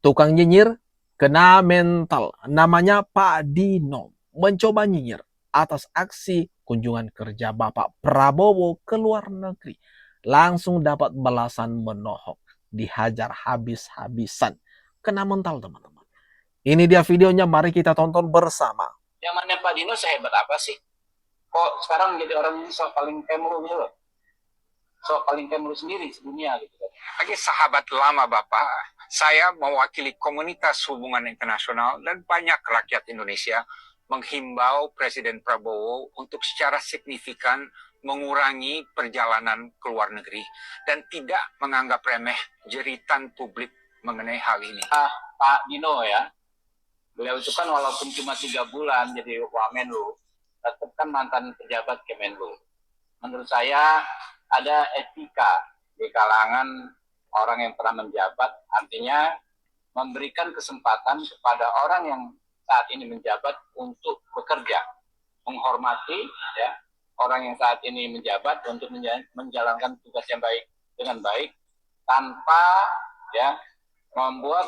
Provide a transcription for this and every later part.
Tukang nyinyir kena mental. Namanya Pak Dino. Mencoba nyinyir atas aksi kunjungan kerja Bapak Prabowo ke luar negeri. Langsung dapat balasan menohok. Dihajar habis-habisan. Kena mental, teman-teman. Ini dia videonya, mari kita tonton bersama. Zamannya Pak Dino sehebat apa sih? Kok sekarang menjadi orang yang sok paling kemru gitu loh? Sok paling kemru sendiri sedunia gitu kan. Sebagai sahabat lama Bapak, saya mewakili komunitas hubungan internasional dan banyak rakyat Indonesia menghimbau Presiden Prabowo untuk secara signifikan mengurangi perjalanan ke luar negeri dan tidak menganggap remeh jeritan publik mengenai hal ini. Pak Dino ya, beliau itu kan walaupun cuma 3 bulan jadi Wamenlu, tetap kan mantan pejabat Kemenlu. Menurut saya ada etika di kalangan orang yang pernah menjabat, artinya memberikan kesempatan kepada orang yang saat ini menjabat untuk bekerja, menghormati ya orang yang saat ini menjabat untuk menjalankan tugas yang baik dengan baik tanpa ya membuat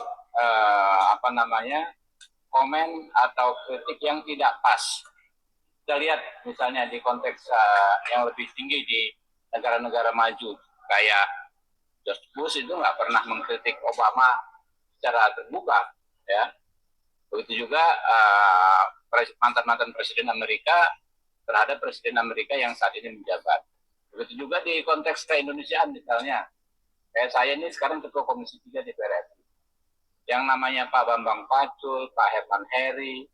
komen atau kritik yang tidak pas. Kita lihat misalnya di konteks yang lebih tinggi di negara-negara maju kayak George Bush itu nggak pernah mengkritik Obama secara terbuka, ya. Begitu juga mantan-mantan presiden Amerika terhadap presiden Amerika yang saat ini menjabat. Begitu juga di konteks ke-Indonesiaan misalnya, kayak saya ini sekarang ketua Komisi 3 DPR RI. Yang namanya Pak Bambang Pacul, Pak Herman Heri,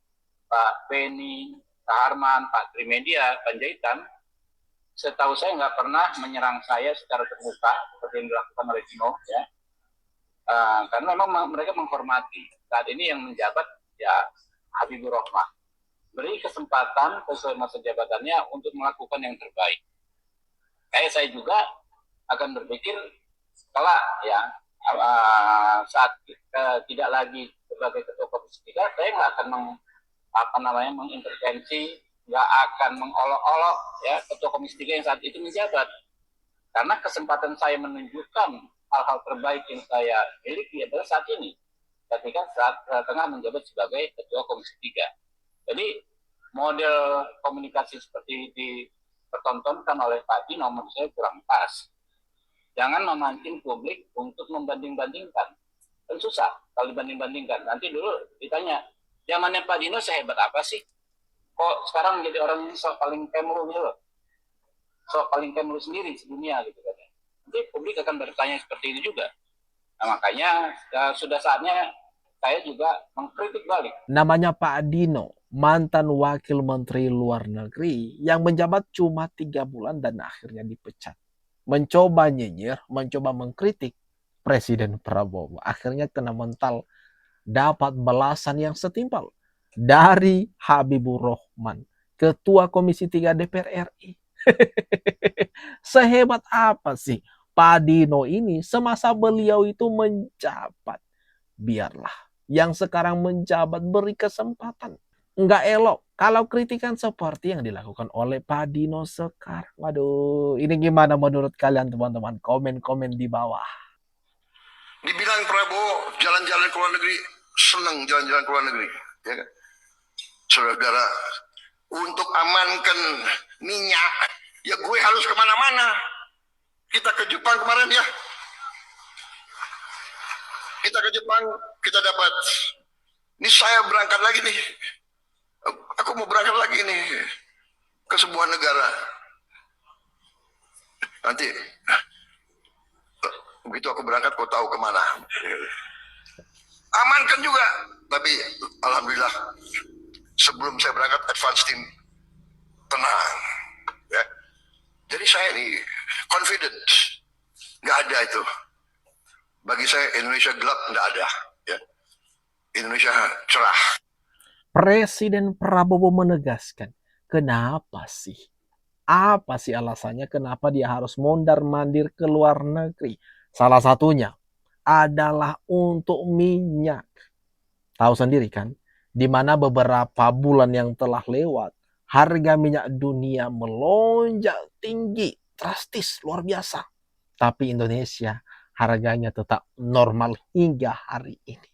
Pak Beni, Pak Harman, Pak Trimedia, Panjaitan, setahu saya nggak pernah menyerang saya secara terbuka seperti yang dilakukan oleh Dino, ya. Karena memang mereka menghormati. Saat ini yang menjabat ya Habibur Rahman. Beri kesempatan sesuai masa jabatannya untuk melakukan yang terbaik. Kayak saya juga akan berpikir kelak ya saat tidak lagi sebagai ketua Komisi 3, saya nggak akan mengintervensi, nggak akan mengolok-olok ya ketua Komisi 3 yang saat itu menjabat, karena kesempatan saya menunjukkan hal-hal terbaik yang saya miliki adalah saat ini ketika saat tengah menjabat sebagai ketua Komisi 3. Jadi model komunikasi seperti dipertontonkan oleh Pak Dino menurut saya kurang pas. Jangan memancing publik untuk membanding-bandingkan. Kan susah kalau dibanding-bandingkan. Nanti dulu ditanya, zamannya Pak Dino sehebat apa sih? Kok sekarang menjadi orang yang sok paling kemru gitu loh? Sok paling kemru sendiri sedunia gitu kan. Nanti publik akan bertanya seperti itu juga. Nah, makanya sudah saatnya saya juga mengkritik balik. Namanya Pak Dino, mantan wakil menteri luar negeri yang menjabat cuma 3 bulan dan akhirnya dipecat. Mencoba nyinyir, mencoba mengkritik Presiden Prabowo. Akhirnya kena mental, dapat balasan yang setimpal dari Habibur Rahman, Ketua Komisi 3 DPR RI. Sehebat apa sih Pak Dino ini semasa beliau itu menjabat? Biarlah yang sekarang menjabat beri kesempatan. Enggak elok kalau kritikan seperti yang dilakukan oleh Pak Dino sekarang. Waduh, ini gimana menurut kalian teman-teman? Komen-komen di bawah. Dibilang Prabowo jalan-jalan ke luar negeri, senang jalan-jalan ke luar negeri, ya kan? Saudara, untuk amankan minyak, ya gue harus kemana-mana. Kita ke Jepang kemarin ya, kita ke Jepang, kita dapat, ini saya berangkat lagi nih, aku mau berangkat lagi nih ke sebuah negara. Nanti begitu aku berangkat, kau tahu kemana. Amankan juga, tapi alhamdulillah sebelum saya berangkat advance team tenang, ya. Jadi saya ini confident, nggak ada itu. Bagi saya Indonesia gelap, nggak ada, ya. Indonesia cerah. Presiden Prabowo menegaskan, kenapa sih? Apa sih alasannya kenapa dia harus mondar-mandir ke luar negeri? Salah satunya adalah untuk minyak. Tahu sendiri kan, di mana beberapa bulan yang telah lewat, harga minyak dunia melonjak tinggi, drastis, luar biasa. Tapi Indonesia harganya tetap normal hingga hari ini.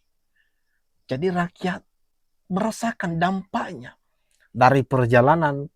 Jadi rakyat merasakan dampaknya dari perjalanan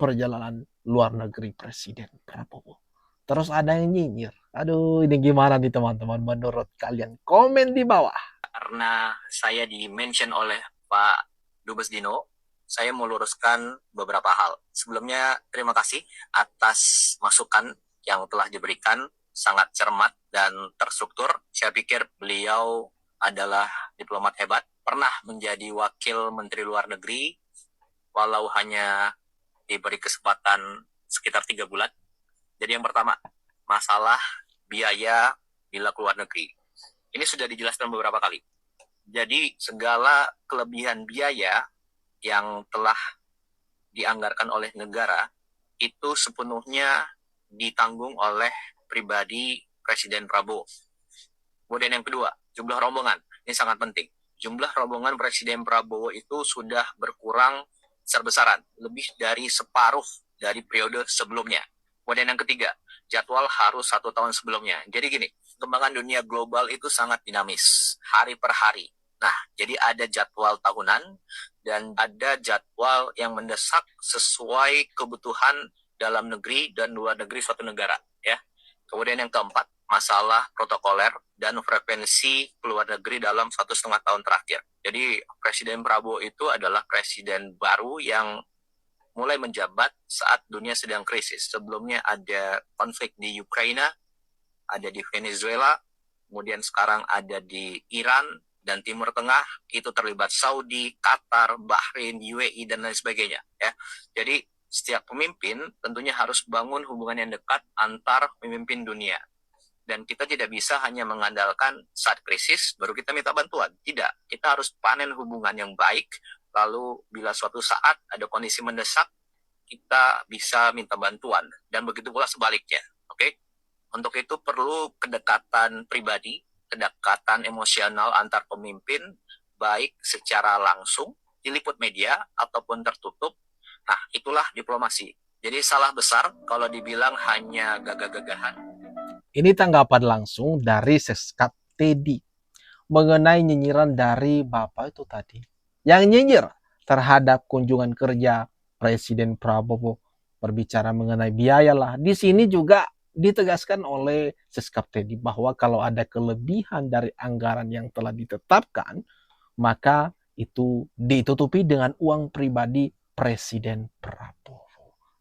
luar negeri Presiden Prabowo. Terus ada yang nyinyir. Aduh, ini gimana nih teman-teman menurut kalian? Komen di bawah. Karena saya di-mention oleh Pak Dubes Dino, saya mau luruskan beberapa hal. Sebelumnya, terima kasih atas masukan yang telah diberikan, sangat cermat dan terstruktur. Saya pikir beliau adalah diplomat hebat, pernah menjadi wakil Menteri Luar Negeri, walau hanya diberi kesempatan sekitar 3 bulan. Jadi yang pertama, masalah biaya bila keluar negeri. Ini sudah dijelaskan beberapa kali. Jadi segala kelebihan biaya yang telah dianggarkan oleh negara itu sepenuhnya ditanggung oleh pribadi Presiden Prabowo. Kemudian yang kedua, jumlah rombongan. Ini sangat penting. Jumlah rombongan Presiden Prabowo itu sudah berkurang besar-besaran, lebih dari separuh dari periode sebelumnya. Kemudian yang ketiga, jadwal harus 1 tahun sebelumnya. Jadi gini, perkembangan dunia global itu sangat dinamis, hari per hari. Nah, jadi ada jadwal tahunan dan ada jadwal yang mendesak sesuai kebutuhan dalam negeri dan luar negeri suatu negara. Ya. Kemudian yang keempat, masalah protokoler dan frekuensi keluar negeri dalam 1,5 tahun terakhir. Jadi Presiden Prabowo itu adalah presiden baru yang mulai menjabat saat dunia sedang krisis. Sebelumnya ada konflik di Ukraina, ada di Venezuela, kemudian sekarang ada di Iran dan Timur Tengah, itu terlibat Saudi, Qatar, Bahrain, UAE, dan lain sebagainya. Ya. Jadi setiap pemimpin tentunya harus bangun hubungan yang dekat antar pemimpin dunia. Dan kita tidak bisa hanya mengandalkan saat krisis, baru kita minta bantuan. Tidak, kita harus panen hubungan yang baik, lalu bila suatu saat ada kondisi mendesak, kita bisa minta bantuan. Dan begitu pula sebaliknya. Oke? Untuk itu perlu kedekatan pribadi, kedekatan emosional antar pemimpin, baik secara langsung, diliput media, ataupun tertutup. Nah, itulah diplomasi. Jadi salah besar kalau dibilang hanya gagah-gagahan. Ini tanggapan langsung dari Seskap Teddy mengenai nyinyiran dari Bapak itu tadi. Yang nyinyir terhadap kunjungan kerja Presiden Prabowo, berbicara mengenai biaya lah. Di sini juga ditegaskan oleh Seskap Teddy bahwa kalau ada kelebihan dari anggaran yang telah ditetapkan, maka itu ditutupi dengan uang pribadi Presiden Prabowo.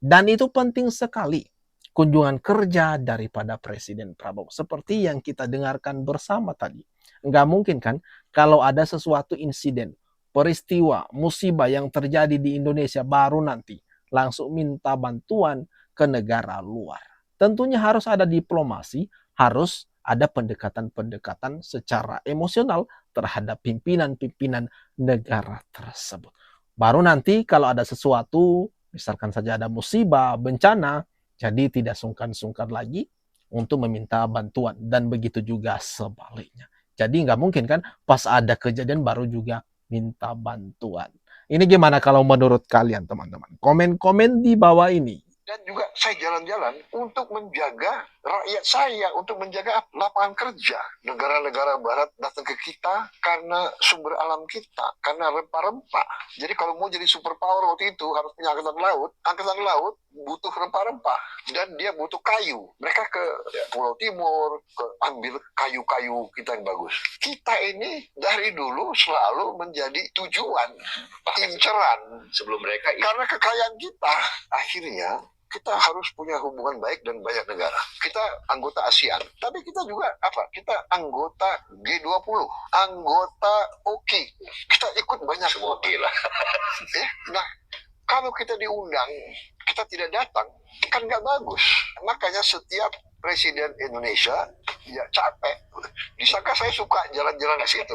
Dan itu penting sekali. Kunjungan kerja daripada Presiden Prabowo. Seperti yang kita dengarkan bersama tadi. Nggak mungkin kan kalau ada sesuatu insiden, peristiwa, musibah yang terjadi di Indonesia baru nanti langsung minta bantuan ke negara luar. Tentunya harus ada diplomasi, harus ada pendekatan-pendekatan secara emosional terhadap pimpinan-pimpinan negara tersebut. Baru nanti kalau ada sesuatu, misalkan saja ada musibah, bencana, jadi tidak sungkan-sungkan lagi untuk meminta bantuan. Dan begitu juga sebaliknya. Jadi nggak mungkin kan pas ada kejadian baru juga minta bantuan. Ini gimana kalau menurut kalian teman-teman? Komen-komen di bawah ini. Dan juga saya jalan-jalan untuk menjaga rakyat saya, untuk menjaga lapangan kerja. Negara-negara barat datang ke kita karena sumber alam kita, karena rempah-rempah. Jadi kalau mau jadi superpower waktu itu harus punya angkatan laut. Angkatan laut butuh rempah-rempah dan dia butuh kayu. Mereka ke Pulau Timur, ambil kayu-kayu kita yang bagus. Kita ini dari dulu selalu menjadi tujuan, inceran sebelum mereka. Karena kekayaan kita, akhirnya kita harus punya hubungan baik dan banyak negara. Kita anggota ASEAN, tapi kita juga apa? Kita anggota G20, anggota OKI. Kita ikut banyak OKI lah. Nah, kalau kita diundang, kita tidak datang, kan nggak bagus. Makanya setiap Presiden Indonesia ya capek. Disangka saya suka jalan-jalan ke situ.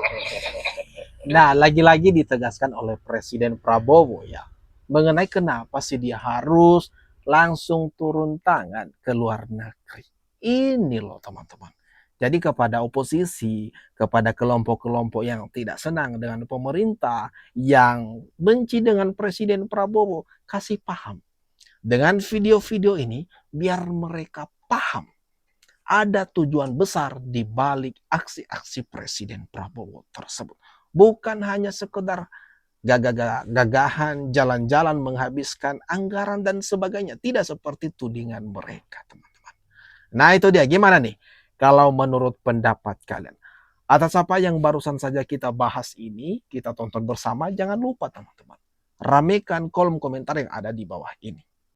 Nah, lagi-lagi ditegaskan oleh Presiden Prabowo ya, mengenai kenapa sih dia harus langsung turun tangan ke luar negeri. Ini loh teman-teman. Jadi kepada oposisi, kepada kelompok-kelompok yang tidak senang dengan pemerintah, yang benci dengan Presiden Prabowo, kasih paham. Dengan video-video ini, biar mereka paham. Ada tujuan besar di balik aksi-aksi Presiden Prabowo tersebut. Bukan hanya sekedar gagahan, jalan-jalan, menghabiskan anggaran dan sebagainya. Tidak seperti tudingan mereka, teman-teman. Nah itu dia, gimana nih? Kalau menurut pendapat kalian, atas apa yang barusan saja kita bahas ini, kita tonton bersama, jangan lupa teman-teman, ramekan kolom komentar yang ada di bawah ini.